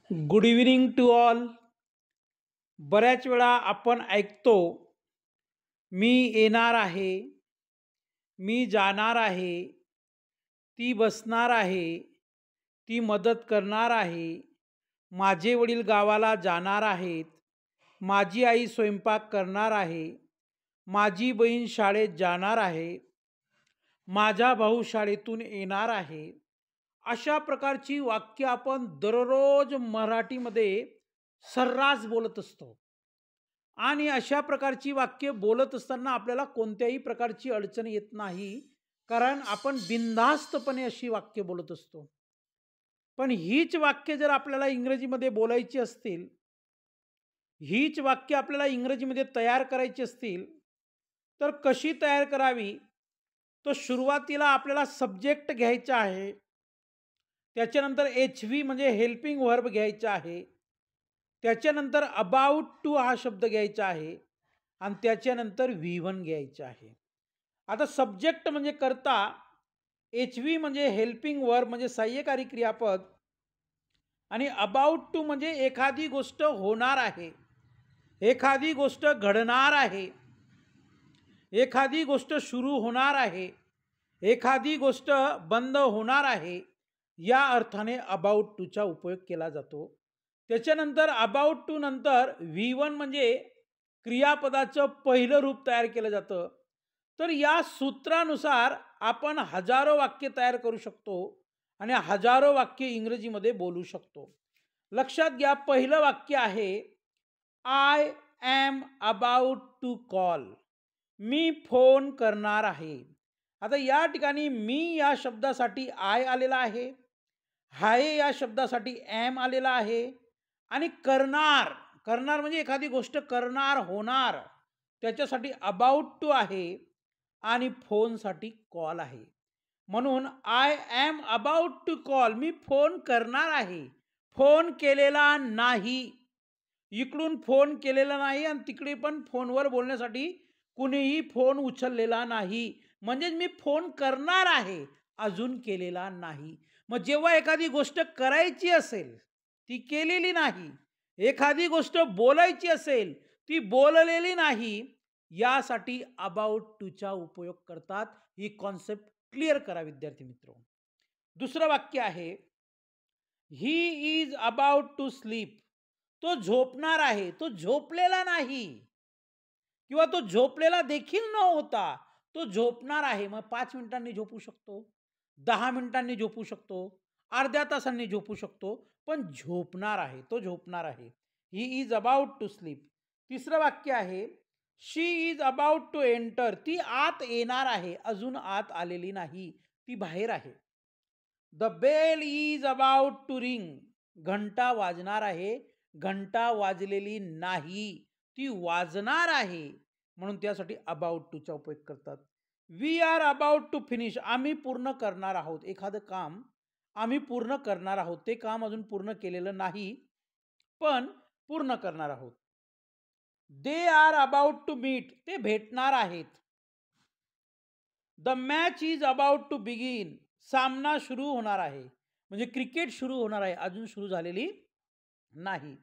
Good evening to all. बऱ्याच वेळा आपण ऐकतो, मी येणार आहे, मी जाणार आहे, ती बसणार आहे, ती मदत करणार आहे, माझे वडील गावाला जाणार आहेत, माझी आई स्वयंपाक करणार आहे, माझी बहीण शाळेत जाणार आहे, माझा भाऊ शाळेतून येणार आहे. अशा प्रकारची वाक्य आपण दररोज मराठीमध्ये सर्रास बोलत असतो. आणि अशा प्रकारची वाक्य बोलत असताना आपल्याला कोणत्याही प्रकारची अडचण येत नाही. कारण आपण बिनधास्तपणे अशी वाक्य बोलत असतो. पण हीच वाक्य जर आपल्याला इंग्रजीमध्ये बोलायची असतील, हीच वाक्य आपल्याला इंग्रजीमध्ये तयार करायची असतील, तर कशी तयार करावी? तर सुरुवातीला आपल्याला सब्जेक्ट घ्यायचा आहे. त्याच्यानंतर एच-व्ही म्हणजे हेल्पिंग व्हर्ब घ्यायचा आहे. त्याच्यानंतर अबाउट टू हा शब्द घ्यायचा आहे आणि त्याच्यानंतर व्ही-वन घ्यायचं आहे. आता सब्जेक्ट म्हणजे कर्ता, एच-व्ही म्हणजे हेल्पिंग वर्ब म्हणजे सहाय्यकारी क्रियापद आणि अबाउट टू म्हणजे एखादी गोष्ट होणार आहे, एखादी गोष्ट घडणार आहे, एखादी गोष्ट सुरू होणार आहे, एखादी गोष्ट बंद होणार आहे, या अर्थाने अबाउट टूचा उपयोग केला जातो. त्याच्यानंतर अबाउट टू नंतर व्ही-वन म्हणजे क्रियापदाचं पहिलं रूप तयार केलं जातं. तर या सूत्रानुसार आपण हजारो वाक्य तयार करू शकतो आणि हजारो वाक्य इंग्रजीमध्ये बोलू शकतो. लक्षात घ्या, पहिलं वाक्य आहे, I am about to call. मी फोन करणार आहे. आता या ठिकाणी मी या शब्दासाठी आय आलेला आहे, हाय या शब्दासाठी एम आलेला आहे आणि करणार, करणार म्हणजे एखादी गोष्ट करणार, होणार, त्याच्यासाठी अबाउट टू आहे आणि फोनसाठी कॉल आहे. म्हणून I am about to call, मी फोन करणार आहे. फोन केलेला नाही. इकडून फोन केलेला नाही आणि तिकडे पण फोनवर बोलण्यासाठी कुणीही फोन उचललेला नाही. म्हणजेच मी फोन करणार आहे, अजून केलेला नाही. मग जेव्हा एखादी गोष्ट करायची असेल, ती केलेली नाही, एखादी गोष्ट बोलायची असेल, ती बोललेली नाही, यासाठी अबाउट टूचा उपयोग करतात. ही कॉन्सेप्ट क्लिअर करा विद्यार्थी मित्रो. दुसरं वाक्य आहे, he is about to sleep. तो झोपणार आहे, तो झोपलेला नाही किंवा तो झोपलेला देखील न होता, तो झोपणार आहे. मग 5 मिनिटांनी झोपू शकतो, 10 मिनिटांनी झोपू शकतो, अर्ध्या तासांनी झोपू शकतो, पण झोपणार आहे, तो झोपणार आहे. He is about to sleep. तिसरं वाक्य आहे, she is about to enter. ती आत येणार आहे, अजून आत आलेली नाही, ती बाहेर आहे. The bell is about to ring. घंटा वाजणार आहे, घंटा वाजलेली नाही, ती वाजणार आहे, म्हणून त्यासाठी अबाउट टूचा उपयोग करतात. We are about to finish. आम्ही पूर्ण करणार आहोत. एखादं काम आम्ही पूर्ण करणार आहोत. ते काम अजून पूर्ण केलेलं नाही, पण पूर्ण करणार आहोत. They are about to meet. ते भेटणार आहेत. The match is about to begin. सामना सुरू होणार आहे, म्हणजे क्रिकेट सुरू होणार आहे, अजून सुरू झालेली नाही.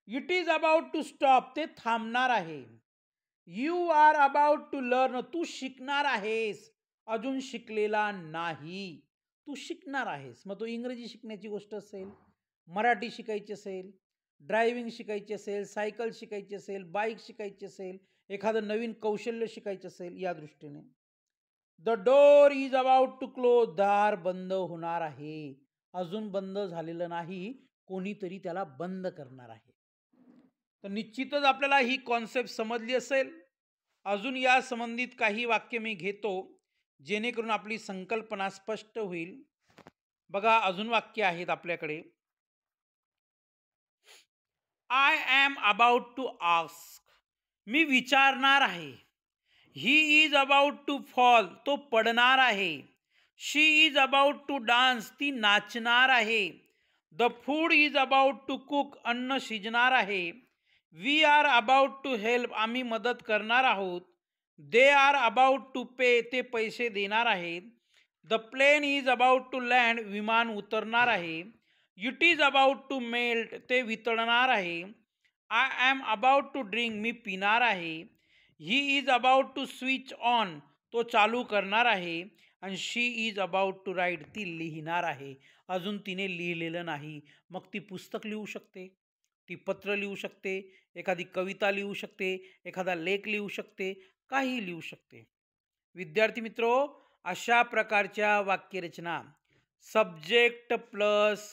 It is about to stop. ते थांबणार आहे. You are about to learn. तू शिकणार आहेस, अजून शिकलेला नाही, तू शिकणार आहेस. मग तो इंग्रजी शिकण्याची गोष्ट असेल, मराठी शिकायची असेल, ड्रायव्हिंग शिकायची असेल, सायकल शिकायची असेल, बाईक शिकायची असेल, एखादं नवीन कौशल्य शिकायचं असेल, या दृष्टीने. The door is about to close. दार बंद होणार आहे, अजून बंद झालेलं नाही, कोणीतरी त्याला बंद करणार आहे. तर निश्चितच आपल्याला ही कॉन्सेप्ट समजली असेल. अजून या संबंधित काही वाक्य मी घेतो, जेणेकरून आपली संकल्पना स्पष्ट होईल. बघा, अजून वाक्य आहेत आपल्याकडे. I am about to ask. मी विचारणार आहे. He is about to fall. तो पडणार आहे. She is about to dance. ती नाचणार आहे. The food is about to cook. अन्न शिजणार आहे. We are about to help. आम्ही मदत करणार आहोत. They are about to pay. ते पैसे देणार आहेत. The plane is about to land. विमान उतरणार आहे. It is about to melt, ते वितळणार आहे. I am about to drink, मी पिणार आहे. He is about to switch on, तो चालू करणार आहे. आणि she is about to write, ती लिहिणार आहे. अजून तिने लिहिलेलं नाही. मग ती पुस्तक लिहू शकते, ती पत्र लिहू शकते, एखादी कविता लिहू शकते, एखादा लेख लिहू शकते, काही लिहू शकते. विद्यार्थी मित्रो, अशा प्रकारच्या वाक्यरचना सब्जेक्ट प्लस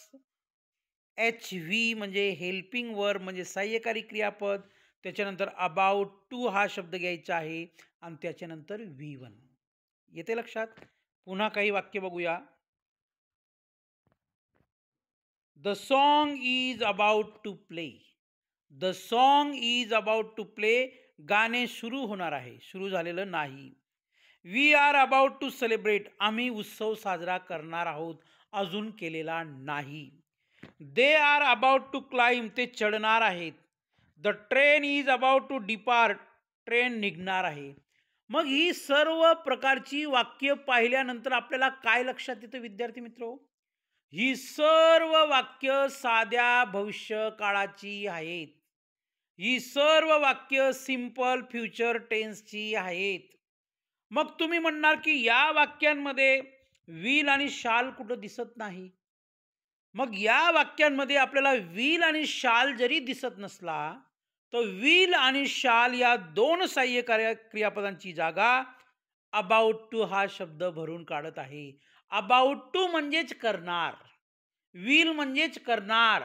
एच व्ही म्हणजे हेल्पिंग वर्ब म्हणजे सहाय्यकारी क्रियापद, त्याच्यानंतर अबाउट टू हा शब्द घ्यायचा आहे आणि त्याच्यानंतर V1. येते लक्षात? पुन्हा काही वाक्य बघूया. The song is about to play. The song is about to play, गाणे सुरू होणार आहे, सुरू झालेलं नाही. We are about to celebrate, आम्ही उत्सव साजरा करणार आहोत, अजून केलेला नाही. They are about to climb, ते चढणार आहेत. The train is about to depart, train निघणार आहे. मग ही सर्व प्रकारची वाक्य पाहिल्यानंतर आपल्याला काय लक्षात येतं विद्यार्थी मित्रो? ही सर्व वाक्य साध्या भविष्य काळाची आहेत. ही सर्व वाक्य सिंपल फ्युचर टेन्सची आहेत. मग तुम्ही म्हणणार की या वाक्यांमध्ये विल आणि शाल कुठं दिसत नाही. मग या वाक्यांमध्ये आपल्याला विल आणि शाल जरी दिसत नसला तर विल आणि शाल या दोन सहाय्यकारी क्रियापदांची जागा अबाउट टू हा शब्द भरून काढत आहे. अबाउट टू म्हणजेच करणार, विल म्हणजेच करणार,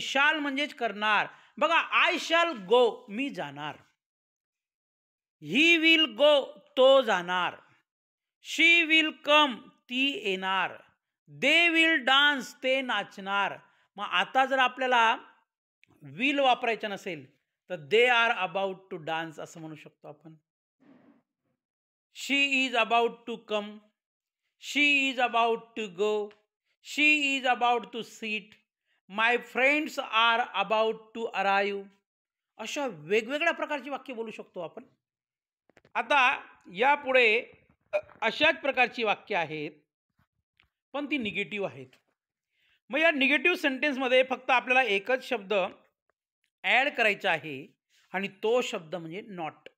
शाल म्हणजेच करणार. बघा, आय शाल गो, मी जाणार. ही विल गो, तो जाणार. शी विल कम, ती येणार. दे विल डान्स, ते नाचणार. मग आता जर आपल्याला विल वापरायचं नसेल तर they are about to dance असं म्हणू शकतो आपण. She is about to come, she is about to go, she is about to sit, my friends are about to arrive. अशा वेगवेगळ्या प्रकारची वाक्य बोलू शकतो आपण. आता यापुढे अशाच प्रकारची वाक्य आहेत, पण ती निगेटिव्ह आहेत. मग या निगेटिव्ह सेंटेन्समध्ये फक्त आपल्याला एकच शब्द ॲड करायचा आहे आणि तो शब्द म्हणजे नॉट.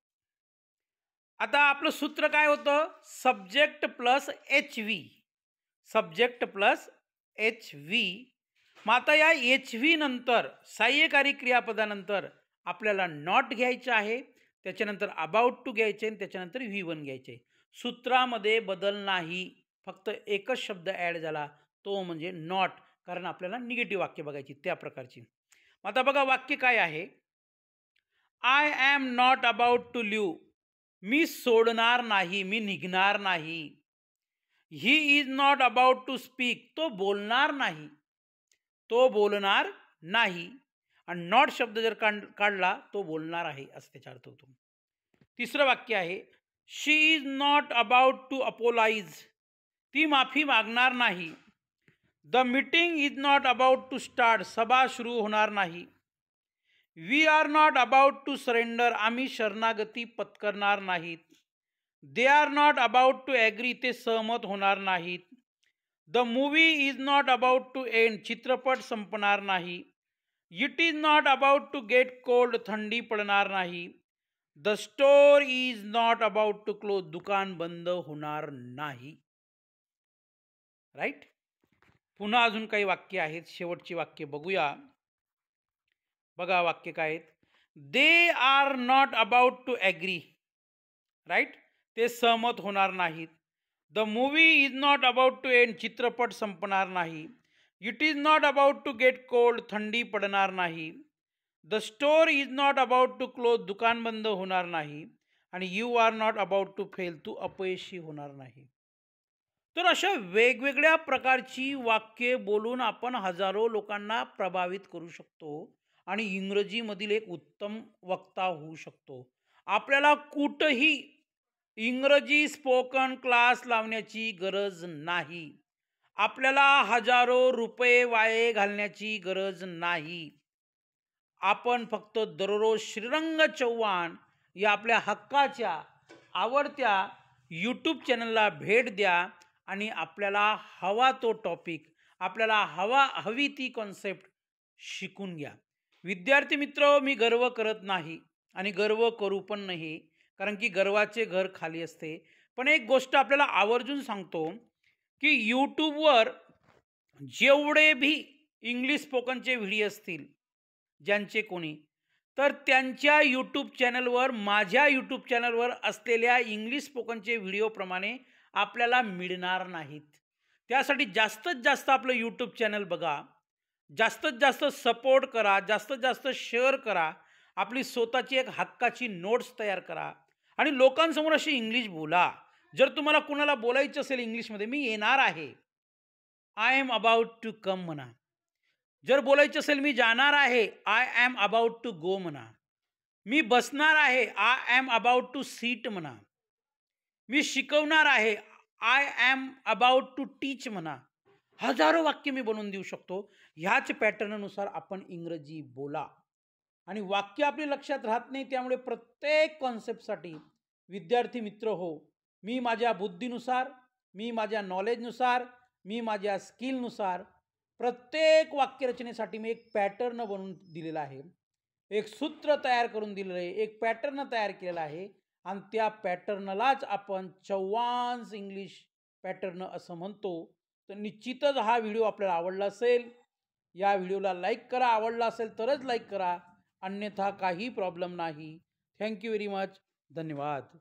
आता आपलं सूत्र काय होतं? Subject plus H V, subject plus H V. मग आता या एच व्ही नंतर सहाय्यकारी क्रियापदानंतर आपल्याला नॉट घ्यायचं आहे, त्याच्यानंतर अबाउट टू घ्यायचे आणि त्याच्यानंतर V1 घ्यायचे. सूत्रामध्ये बदल नाही, फक्त एकच शब्द ॲड झाला, तो म्हणजे नॉट, कारण आपल्याला निगेटिव्ह वाक्य बघायची त्या प्रकारची. आता बघा वाक्य काय आहे. I am not about to leave, मी सोडणार नाही, मी निघणार नाही. He is not about to speak, तो बोलणार नाही, तो बोलणार नाही. आणि नॉट शब्द जर काढला तो बोलणार आहे असं त्याचा अर्थ होतो. तिसरं वाक्य आहे. She is not about to apologise, ती माफी मागणार नाही. The meeting is not about to start, सभा सुरू होणार नाही. We are not about to surrender, आम्ही शरणागती पत्करणार नाहीत. They are not about to agree, ते सहमत होणार नाहीत. The movie is not about to end, चित्रपट संपणार नाही. It is not about to get cold, थंडी पडणार नाही. The store is not about to close, दुकान बंद होणार नाही. राईट. पुन्हा अजून काही वाक्य आहेत, शेवटची वाक्य बघूया. बघा वाक्य काय आहेत. They are not about to agree, right, ते सहमत होणार नाहीत. The movie is not about to end, चित्रपट संपणार नाही. It is not about to get cold, थंडी पडणार नाही. The store is not about to close, दुकान बंद होणार नाही. आणि you are not about to fail, तू अपयशी होणार नाही. तर अशा वेगवेगळ्या प्रकारची वाक्ये बोलून आपण हजारो लोकांना प्रभावित करू शकतो आणि इंग्रजीमधील एक उत्तम वक्ता होऊ शकतो. आपल्याला कुठंही इंग्रजी स्पोकन क्लास लावण्याची गरज नाही. आपल्याला हजारो रुपये वाये घालण्याची गरज नाही. आपण फक्त दररोज श्रीरंग चव्हाण या आपल्या हक्काच्या आवडत्या यूट्यूब चॅनलला भेट द्या आणि आपल्याला हवा तो टॉपिक आपल्याला हवी ती कॉन्सेप्ट शिकून घ्या. विद्यार्थी मित्र, मी गर्व करत नाही आणि गर्व करू पण नाही, कारण की गर्वाचे घर खाली असते. पण एक गोष्ट आपल्याला आवर्जून सांगतो, की YouTubeवर जेवढे भी इंग्लिश स्पोकनचे व्हिडिओ असतील, ज्यांचे कोणी, तर त्यांच्या यूट्यूब चॅनलवर, माझ्या यूट्यूब चॅनलवर असलेल्या इंग्लिश स्पोकनचे व्हिडिओप्रमाणे आपल्याला मिळणार नाहीत. त्यासाठी जास्तीत जास्त आपलं यूट्यूब चॅनल बघा, जास्तीत जास्त सपोर्ट करा, जास्तीत जास्त शेअर करा, आपली स्वतःची एक हक्काची नोट्स तयार करा आणि लोकांसमोर अशी इंग्लिश बोला. जर तुम्हाला कुणाला बोलायचं असेल इंग्लिशमध्ये, मी येणार आहे, I am about to come म्हणा. जर बोलायचं असेल मी जाणार आहे, I am about to go म्हणा. मी बसणार आहे, I am about to seat म्हणा. मी शिकवणार आहे, I am about to teach म्हणा. हजारो वाक्य मी बनवून देऊ शकतो. ह्याच पॅटर्ननुसार आपण इंग्रजी बोला आणि वाक्य आपल्या लक्षात राहत नाही. त्यामुळे प्रत्येक कॉन्सेप्टसाठी विद्यार्थी मित्र हो, मी माझ्या बुद्धीनुसार, मी माझ्या नॉलेजनुसार, मी माझ्या स्किलनुसार प्रत्येक वाक्यरचनेसाठी मी एक पॅटर्न बनवून दिलेला आहे. एक सूत्र तयार करून दिलेलं आहे, एक पॅटर्न तयार केलेला आहे आणि त्या पॅटर्नलाच आपण चव्हाण इंग्लिश पॅटर्न असं म्हणतो. तर निश्चितच हा व्हिडिओ आपल्याला आवडला असेल. या व्हिडिओला लाईक करा, आवडला असेल तरच लाईक करा, अन्यथा काही प्रॉब्लेम नाही. Thank you very much. धन्यवाद.